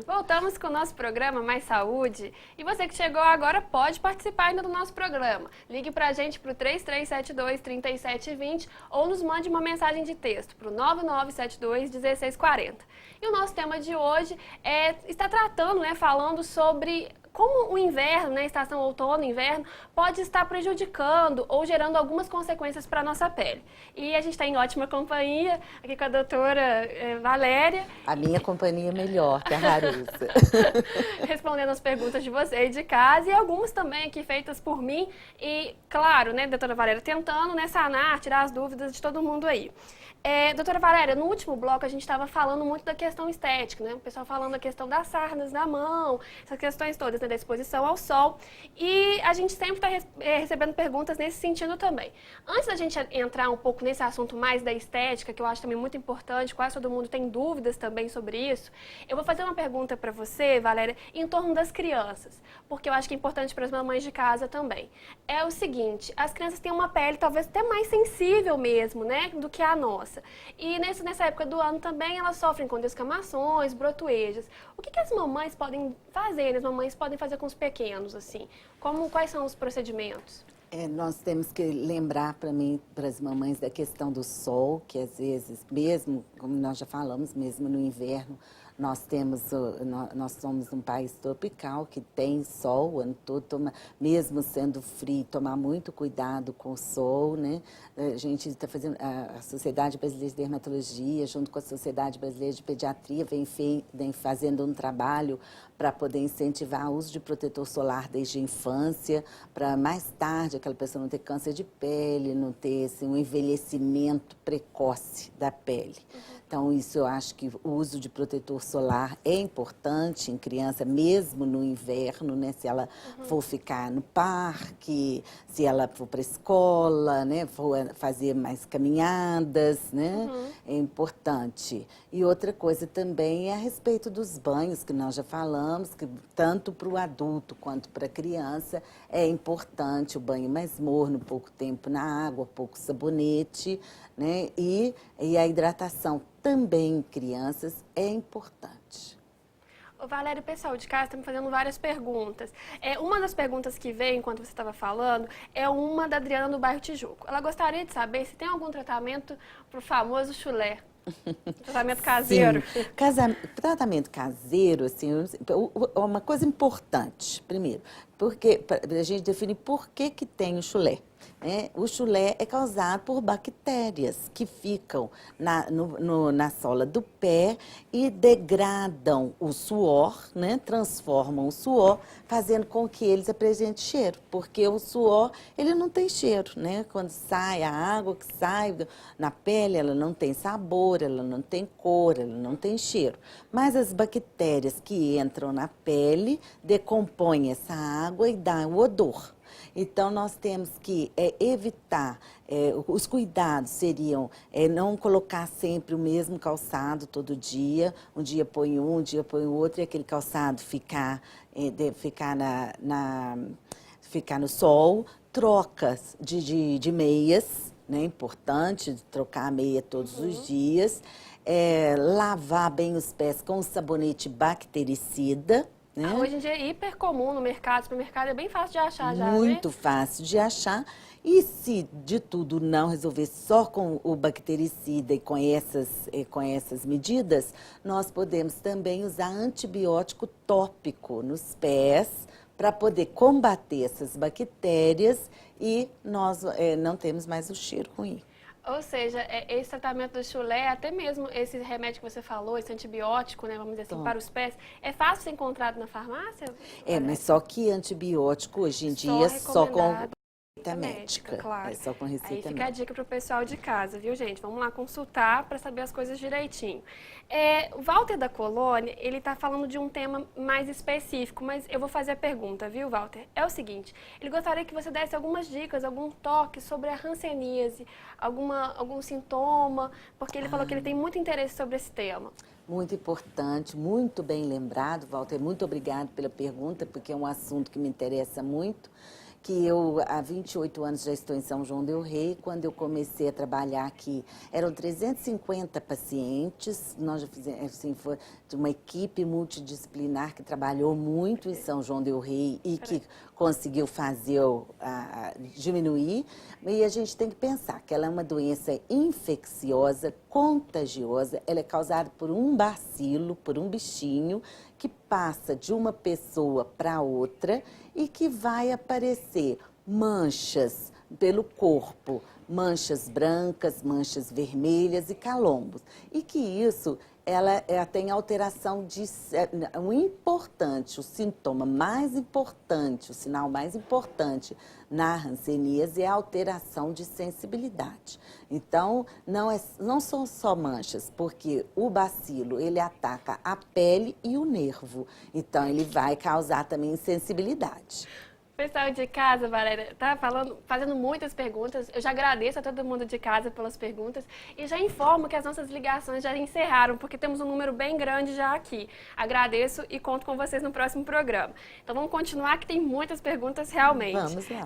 Voltamos com o nosso programa Mais Saúde. E você que chegou agora pode participar ainda do nosso programa. Ligue pra gente pro 3372-3720 ou nos mande uma mensagem de texto pro 9972-1640. E o nosso tema de hoje está tratando, falando sobre como o inverno, a estação outono e inverno, pode estar prejudicando ou gerando algumas consequências para a nossa pele. E a gente está em ótima companhia, aqui com a doutora Valéria. A minha companhia é melhor que a Harusa. Respondendo as perguntas de você aí de casa e algumas também aqui feitas por mim. E, claro, doutora Valéria, tentando sanar, tirar as dúvidas de todo mundo aí. Doutora Valéria, no último bloco a gente estava falando muito da questão estética, O pessoal falando da questão das sardas na mão, essas questões todas, da exposição ao sol. E a gente sempre está recebendo perguntas nesse sentido também. Antes da gente entrar um pouco nesse assunto mais da estética, que eu acho também muito importante, quase todo mundo tem dúvidas também sobre isso, eu vou fazer uma pergunta para você, Valéria, em torno das crianças, porque eu acho que é importante para as mamães de casa também. É o seguinte, as crianças têm uma pele talvez até mais sensível mesmo, do que a nossa. E nessa época do ano também elas sofrem com descamações, brotoejas. O que as mamães podem fazer? As mamães podem fazer com os pequenos, assim? Quais são os procedimentos? Nós temos que lembrar para as mamães da questão do sol, que às vezes, mesmo, como nós já falamos, mesmo no inverno, nós somos um país tropical que tem sol o ano todo, mesmo sendo frio, tomar muito cuidado com o sol, A gente está fazendo, a Sociedade Brasileira de Dermatologia, junto com a Sociedade Brasileira de Pediatria, vem fazendo um trabalho para poder incentivar o uso de protetor solar desde a infância, para mais tarde aquela pessoa não ter câncer de pele, não ter um envelhecimento precoce da pele. Então, isso eu acho que o uso de protetor solar é importante em criança, mesmo no inverno, Se ela for ficar no parque, se ela for para a escola, For fazer mais caminhadas, É importante. E outra coisa também é a respeito dos banhos, que nós já falamos, que tanto para o adulto quanto para a criança é importante o banho mais morno, pouco tempo na água, pouco sabonete, E a hidratação também em crianças é importante. Ô, Valéria, o pessoal de casa está me fazendo várias perguntas. Uma das perguntas que veio enquanto você estava falando é uma da Adriana do bairro Tijuco. Ela gostaria de saber se tem algum tratamento para o famoso chulé. Tratamento caseiro. Sim, tratamento caseiro, assim, uma coisa importante, primeiro, porque a gente definir por que tem o chulé. O chulé é causado por bactérias que ficam na sola do pé e degradam o suor, transformam o suor, fazendo com que eles apresentem cheiro, porque o suor ele não tem cheiro, Quando sai a água que sai na pele, ela não tem sabor, ela não tem cor, ela não tem cheiro. Mas as bactérias que entram na pele decompõem essa água e dão o odor. Então, nós temos que evitar, os cuidados seriam não colocar sempre o mesmo calçado todo dia, um dia põe um dia põe o outro, e aquele calçado ficar no sol, trocas de meias, importante trocar a meia todos os dias, lavar bem os pés com sabonete bactericida, Hoje em dia é hiper comum no mercado, supermercado é bem fácil de achar já, Muito fácil de achar. E se de tudo não resolver só com o bactericida e com essas medidas, nós podemos também usar antibiótico tópico nos pés para poder combater essas bactérias e nós não temos mais o cheiro ruim. Ou seja, esse tratamento do chulé, até mesmo esse remédio que você falou, esse antibiótico, vamos dizer assim, para os pés, é fácil ser encontrado na farmácia? Mas só que antibiótico hoje em dia só com receita médica. Claro. Só com receita médica. Aí fica a dica para o pessoal de casa, viu, gente? Vamos lá consultar para saber as coisas direitinho. O Walter da Colônia, ele está falando de um tema mais específico, mas eu vou fazer a pergunta, viu, Walter? É o seguinte, ele gostaria que você desse algumas dicas, algum toque sobre a hanseníase, algum sintoma, porque ele falou que ele tem muito interesse sobre esse tema. Muito importante, muito bem lembrado, Walter. Muito obrigado pela pergunta, porque é um assunto que me interessa muito. que eu, há 28 anos, já estou em São João del Rei. Quando eu comecei a trabalhar aqui, eram 350 pacientes. Nós já fizemos, assim, foi de uma equipe multidisciplinar que trabalhou muito em São João del Rei e que conseguiu fazer, diminuir. E a gente tem que pensar que ela é uma doença infecciosa, contagiosa. Ela é causada por um bacilo, por um bichinho, que passa de uma pessoa para outra e que vai aparecer manchas pelo corpo, manchas brancas, manchas vermelhas e calombos. E que isso, ela tem alteração de... O importante, o sintoma mais importante, o sinal mais importante na hanseníase é a alteração de sensibilidade. Então, não são só manchas, porque o bacilo, ele ataca a pele e o nervo. Então, ele vai causar também insensibilidade. Pessoal de casa, Valéria, tá fazendo muitas perguntas. Eu já agradeço a todo mundo de casa pelas perguntas e já informo que as nossas ligações já encerraram, porque temos um número bem grande já aqui. Agradeço e conto com vocês no próximo programa. Então vamos continuar, que tem muitas perguntas realmente. Vamos lá.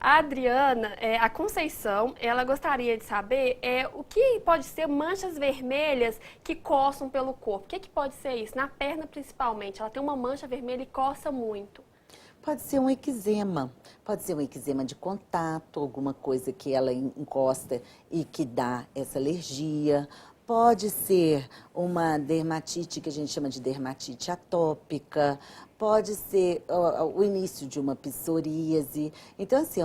A Adriana, a Conceição, ela gostaria de saber o que pode ser manchas vermelhas que coçam pelo corpo. O que pode ser isso? Na perna principalmente. Ela tem uma mancha vermelha e coça muito. Pode ser um eczema, pode ser um eczema de contato, alguma coisa que ela encosta e que dá essa alergia. Pode ser uma dermatite que a gente chama de dermatite atópica, pode ser o início de uma psoríase. Então, assim,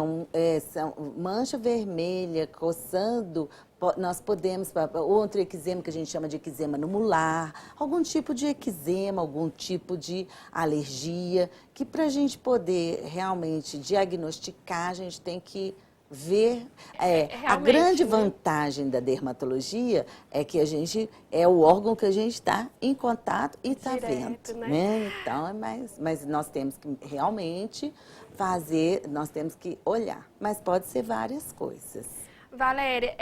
mancha vermelha coçando, nós podemos, outro eczema que a gente chama de eczema no mular, algum tipo de eczema, algum tipo de alergia, que para a gente poder realmente diagnosticar, a gente tem que ver. A grande vantagem da dermatologia é que a gente é o órgão que a gente está em contato e está vendo. Né? Então, mas nós temos que realmente nós temos que olhar. Mas pode ser várias coisas. Valéria,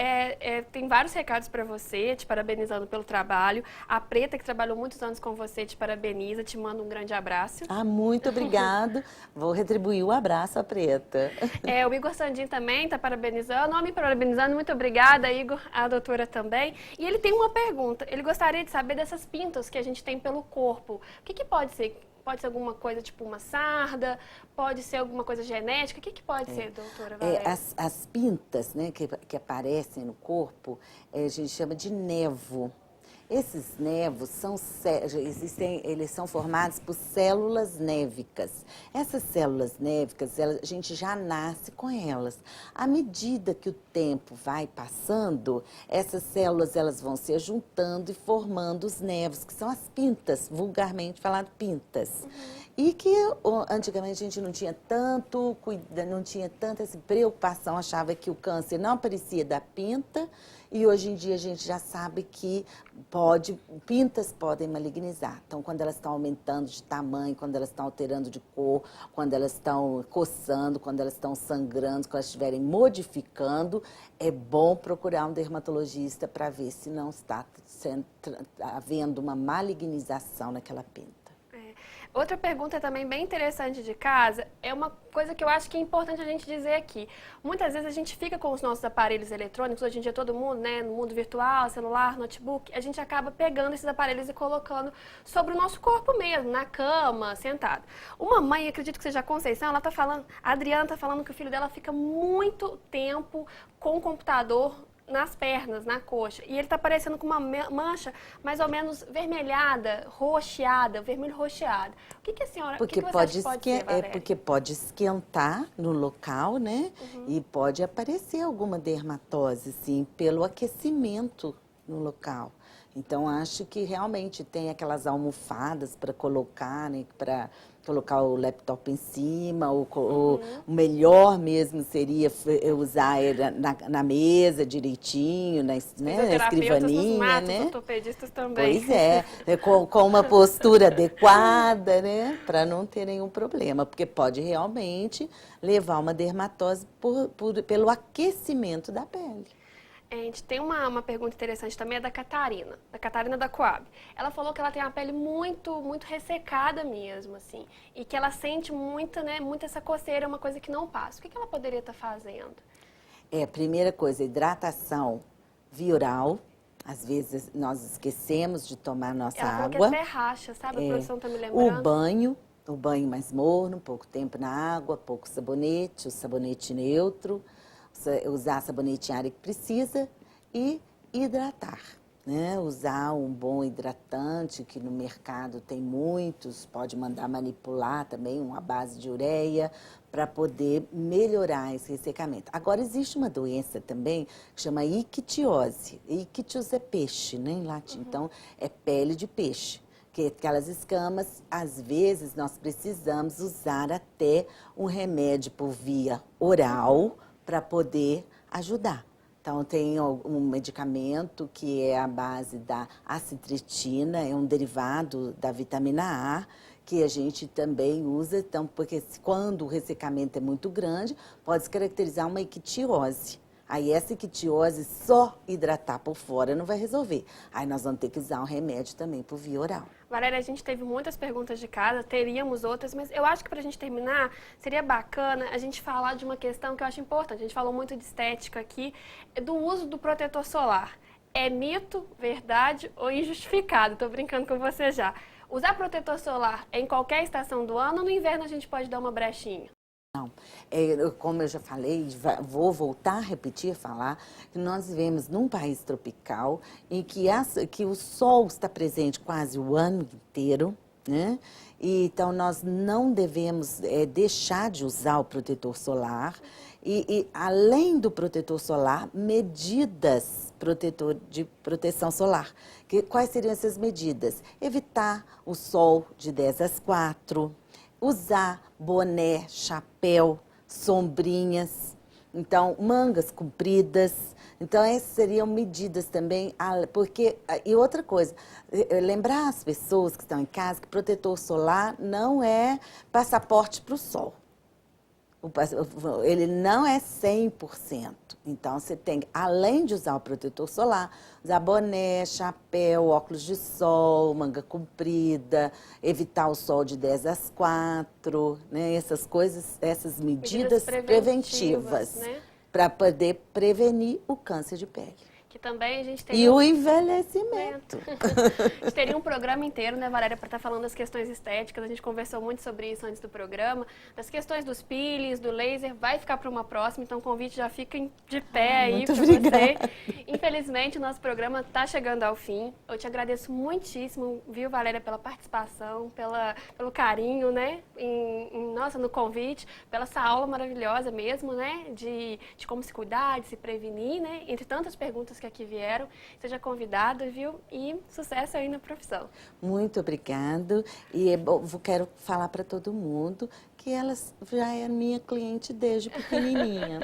tem vários recados para você, te parabenizando pelo trabalho. A Preta, que trabalhou muitos anos com você, te parabeniza, te manda um grande abraço. Muito obrigado. Vou retribuir o abraço à Preta. O Igor Sandin também está parabenizando. Me parabenizando, muito obrigada, Igor, a doutora também. E ele tem uma pergunta, ele gostaria de saber dessas pintas que a gente tem pelo corpo. O que pode ser? Pode ser alguma coisa tipo uma sarda? Pode ser alguma coisa genética? O que pode ser, doutora Valéria? As pintas, né, que aparecem no corpo, a gente chama de nevo. Esses nevos eles são formados por células névicas. Essas células névicas, a gente já nasce com elas. À medida que o tempo vai passando, essas células elas vão se juntando e formando os nevos, que são as pintas, vulgarmente falado pintas. E que antigamente a gente não tinha tanta essa preocupação, achava que o câncer não aparecia da pinta, e hoje em dia a gente já sabe que pintas podem malignizar. Então, quando elas estão aumentando de tamanho, quando elas estão alterando de cor, quando elas estão coçando, quando elas estão sangrando, quando elas estiverem modificando, é bom procurar um dermatologista para ver se não está havendo uma malignização naquela pinta. Outra pergunta também bem interessante de casa, é uma coisa que eu acho que é importante a gente dizer aqui. Muitas vezes a gente fica com os nossos aparelhos eletrônicos, hoje em dia todo mundo, né, no mundo virtual, celular, notebook, a gente acaba pegando esses aparelhos e colocando sobre o nosso corpo mesmo, na cama, sentado. Uma mãe, acredito que seja a Conceição, ela tá falando, a Adriana tá falando que o filho dela fica muito tempo com o computador nas pernas, na coxa. E ele está aparecendo com uma mancha mais ou menos vermelhada, roxeada, vermelho roxeado. O que a senhora... Porque pode ser, porque pode esquentar no local, né? E pode aparecer alguma dermatose, sim, pelo aquecimento no local. Então, acho que realmente tem aquelas almofadas para colocar, né? Para colocar o laptop em cima, o melhor mesmo seria usar ele na mesa direitinho, na escrivaninha, né? Os ortopedistas também. Pois com uma postura adequada, né? Para não ter nenhum problema, porque pode realmente levar uma dermatose pelo aquecimento da pele. A gente tem uma pergunta interessante também, é da Catarina da Coab. Ela falou que ela tem a pele muito ressecada mesmo, assim, e que ela sente muito, né, muito essa coceira, uma coisa que não passa. O que ela poderia estar fazendo? Primeira coisa, hidratação via oral. Às vezes nós esquecemos de tomar nossa ela água. Falou que até racha, sabe? A produção tá me lembrando. O banho mais morno, pouco tempo na água, pouco sabonete, o sabonete neutro, usar sabonete em área que precisa e hidratar, né? Usar um bom hidratante, que no mercado tem muitos, pode mandar manipular também, uma base de ureia, para poder melhorar esse ressecamento. Agora, existe uma doença também que chama ictiose. Ictios é peixe, né, em latim, então é pele de peixe. Que aquelas escamas, às vezes, nós precisamos usar até um remédio por via oral para poder ajudar. Então, tem um medicamento que é a base da acitretina, é um derivado da vitamina A, que a gente também usa, então, porque quando o ressecamento é muito grande, pode se caracterizar uma ictiose. Aí essa ictiose, só hidratar por fora não vai resolver. Aí nós vamos ter que usar um remédio também por via oral. Valéria, a gente teve muitas perguntas de casa, teríamos outras, mas eu acho que para a gente terminar, seria bacana a gente falar de uma questão que eu acho importante. A gente falou muito de estética aqui, do uso do protetor solar. É mito, verdade ou injustificado? Estou brincando com você já. Usar protetor solar em qualquer estação do ano ou no inverno a gente pode dar uma brechinha? Não, como eu já falei, vou voltar a repetir, falar, que nós vivemos num país tropical em que o sol está presente quase o ano inteiro, né? E, então, nós não devemos deixar de usar o protetor solar e, além do protetor solar, medidas de proteção solar. Quais seriam essas medidas? Evitar o sol de 10 às 4, usar boné, chapéu, sombrinhas, então mangas compridas. Então essas seriam medidas também, porque, e outra coisa, lembrar as pessoas que estão em casa que protetor solar não é passaporte para o sol. Ele não é 100%. Então, você tem, além de usar o protetor solar, usar boné, chapéu, óculos de sol, manga comprida, evitar o sol de 10 às 4, né? Essas coisas, essas medidas preventivas, né? Para poder prevenir o câncer de pele. Que também a gente E o envelhecimento. A gente teria um programa inteiro, né, Valéria, para estar falando das questões estéticas. A gente conversou muito sobre isso antes do programa. Das questões dos peelings, do laser, vai ficar para uma próxima. Então, o convite já fica de pé aí para você. Infelizmente, o nosso programa está chegando ao fim. Eu te agradeço muitíssimo, viu, Valéria, pela participação, pelo carinho, né, nossa, no convite, pela essa aula maravilhosa mesmo, né, de como se cuidar, de se prevenir, né, entre tantas perguntas que aqui vieram. Seja convidado, viu? E sucesso aí na profissão. Muito obrigado. E quero falar para todo mundo que ela já é minha cliente desde pequenininha.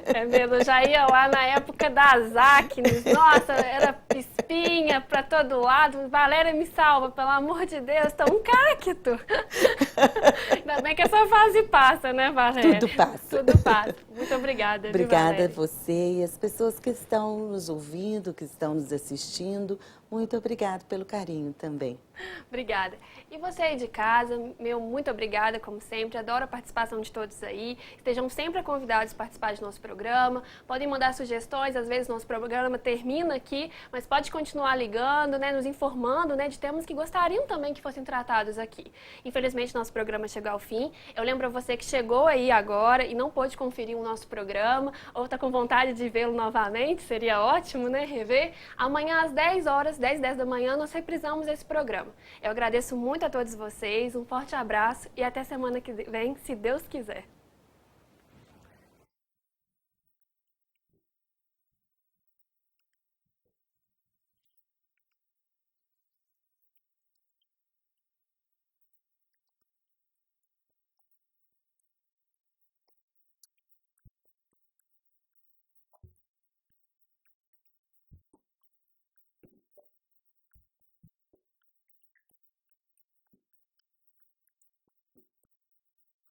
É mesmo, eu já ia lá na época das acnes. Nossa, era espinha para todo lado. Valéria, me salva, pelo amor de Deus, tá um cacto. Ainda bem que essa fase passa, né, Valéria? Tudo passa. Tudo passa. Muito obrigada, Obrigada a você e as pessoas que estão nos ouvindo, que estão nos assistindo. Muito obrigada pelo carinho também. Obrigada. E você aí de casa, muito obrigada, como sempre. Adoro a participação de todos aí. Estejam sempre convidados a participar de nosso programa. Podem mandar sugestões, às vezes nosso programa termina aqui, mas pode continuar ligando, né, nos informando, né, de temas que gostariam também que fossem tratados aqui. Infelizmente, nosso programa chegou ao fim. Eu lembro a você que chegou aí agora e não pôde conferir o nosso programa, ou está com vontade de vê-lo novamente, seria ótimo, né, rever. Amanhã às 10 horas, 10 da manhã, nós reprisamos esse programa. Eu agradeço muito a todos vocês, um forte abraço e até semana que vem, se Deus quiser.